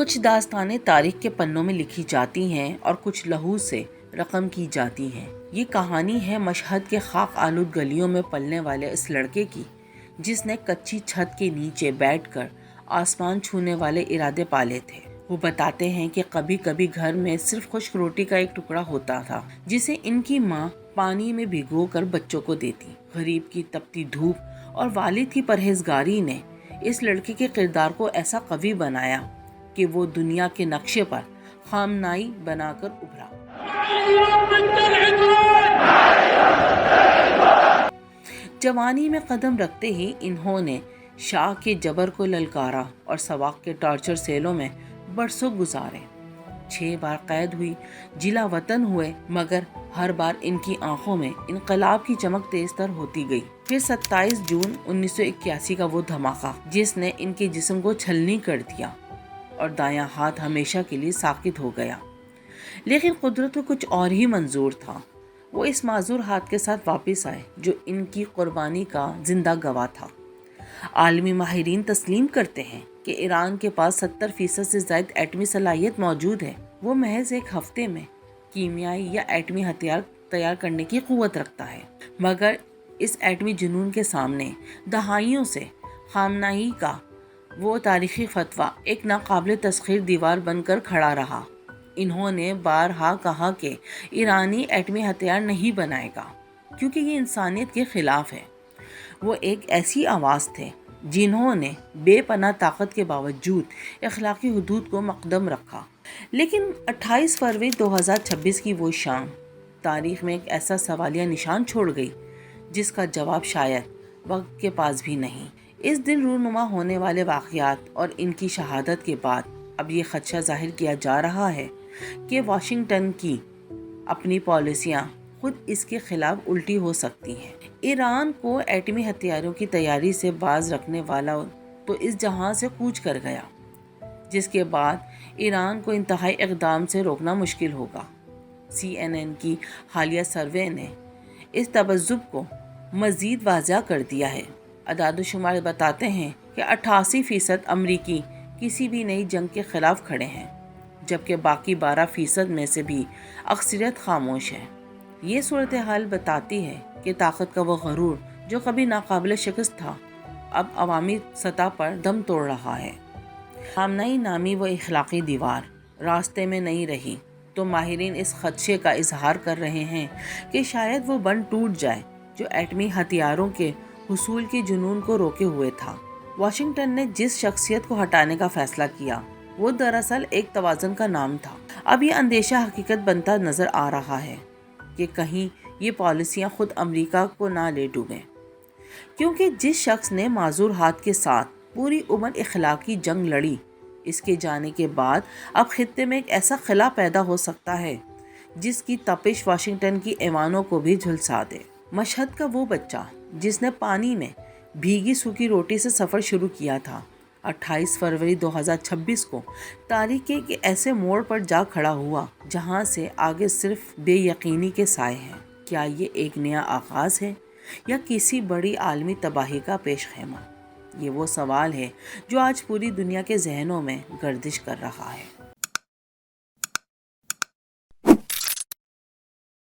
کچھ داستانیں تاریخ کے پنوں میں لکھی جاتی ہیں اور کچھ لہو سے رقم کی جاتی ہیں۔ یہ کہانی ہے مشہد کے خاک آلود گلیوں میں پلنے والے اس لڑکے کی، جس نے کچی چھت کے نیچے بیٹھ کر آسمان چھونے والے ارادے پالے تھے۔ وہ بتاتے ہیں کہ کبھی کبھی گھر میں صرف خشک روٹی کا ایک ٹکڑا ہوتا تھا، جسے ان کی ماں پانی میں بھگو کر بچوں کو دیتی۔ غریب کی تپتی دھوپ اور والد کی پرہیزگاری نے اس لڑکے کے کردار کو ایسا قوی بنایا کہ وہ دنیا کے نقشے پر خامنائی بنا کر ابھرا۔ جوانی میں قدم رکھتے ہی انہوں نے شاہ کے جبر کو للکارا اور سواق کے ٹارچر سیلوں میں برسوں گزارے۔ 6 بار قید ہوئی، جلا وطن ہوئے، مگر ہر بار ان کی آنکھوں میں انقلاب کی چمک تیز تر ہوتی گئی۔ پھر 27 جون 1981 کا وہ دھماکہ جس نے ان کے جسم کو چھلنی کر دیا اور دایاں ہاتھ ہمیشہ کے لیے ساکت ہو گیا۔ لیکن قدرت کو کچھ اور ہی منظور تھا۔ وہ اس معذور ہاتھ کے ساتھ واپس آئے جو ان کی قربانی کا زندہ گواہ تھا۔ عالمی ماہرین تسلیم کرتے ہیں کہ ایران کے پاس 70% سے زائد ایٹمی صلاحیت موجود ہے۔ وہ محض ایک ہفتے میں کیمیائی یا ایٹمی ہتھیار تیار کرنے کی قوت رکھتا ہے، مگر اس ایٹمی جنون کے سامنے دہائیوں سے خامنائی کا وہ تاریخی فتویٰ ایک ناقابل تسخیر دیوار بن کر کھڑا رہا۔ انہوں نے بارہا کہا کہ ایرانی ایٹمی ہتھیار نہیں بنائے گا کیونکہ یہ انسانیت کے خلاف ہے۔ وہ ایک ایسی آواز تھے جنہوں نے بے پناہ طاقت کے باوجود اخلاقی حدود کو مقدم رکھا۔ لیکن 28 فروری 2026 کی وہ شام تاریخ میں ایک ایسا سوالیہ نشان چھوڑ گئی جس کا جواب شاید وقت کے پاس بھی نہیں۔ اس دن رونما ہونے والے واقعات اور ان کی شہادت کے بعد اب یہ خدشہ ظاہر کیا جا رہا ہے کہ واشنگٹن کی اپنی پالیسیاں خود اس کے خلاف الٹی ہو سکتی ہیں۔ ایران کو ایٹمی ہتھیاروں کی تیاری سے باز رکھنے والا تو اس جہاں سے کوچ کر گیا، جس کے بعد ایران کو انتہائی اقدام سے روکنا مشکل ہوگا۔ CNN کی حالیہ سروے نے اس تذبذب کو مزید واضح کر دیا ہے۔ اعداد و شمار بتاتے ہیں کہ 88% امریکی کسی بھی نئی جنگ کے خلاف کھڑے ہیں، جبکہ باقی 12% میں سے بھی اکثریت خاموش ہے۔ یہ صورتحال بتاتی ہے کہ طاقت کا وہ غرور جو کبھی ناقابل شکست تھا، اب عوامی سطح پر دم توڑ رہا ہے۔ خامنائی نامی وہ اخلاقی دیوار راستے میں نہیں رہی تو ماہرین اس خدشے کا اظہار کر رہے ہیں کہ شاید وہ بند ٹوٹ جائے جو ایٹمی ہتھیاروں کے حصول کے جنون کو روکے ہوئے تھا۔ واشنگٹن نے جس شخصیت کو ہٹانے کا فیصلہ کیا وہ دراصل ایک توازن کا نام تھا۔ اب یہ اندیشہ حقیقت بنتا نظر آ رہا ہے کہ کہیں یہ پالیسیاں خود امریکہ کو نہ لے ڈوبیں، کیونکہ جس شخص نے معذور ہاتھ کے ساتھ پوری عمر اخلاقی جنگ لڑی، اس کے جانے کے بعد اب خطے میں ایک ایسا خلا پیدا ہو سکتا ہے جس کی تپش واشنگٹن کی ایوانوں کو بھی جھلسا دے۔ مشہد کا وہ بچہ جس نے پانی میں بھیگی سوکھی روٹی سے سفر شروع کیا تھا، 28 فروری 2026 کو تاریخ کے ایک ایسے موڑ پر جا کھڑا ہوا جہاں سے آگے صرف بے یقینی کے سائے ہیں۔ کیا یہ ایک نیا آغاز ہے یا کسی بڑی عالمی تباہی کا پیش خیمہ؟ یہ وہ سوال ہے جو آج پوری دنیا کے ذہنوں میں گردش کر رہا ہے۔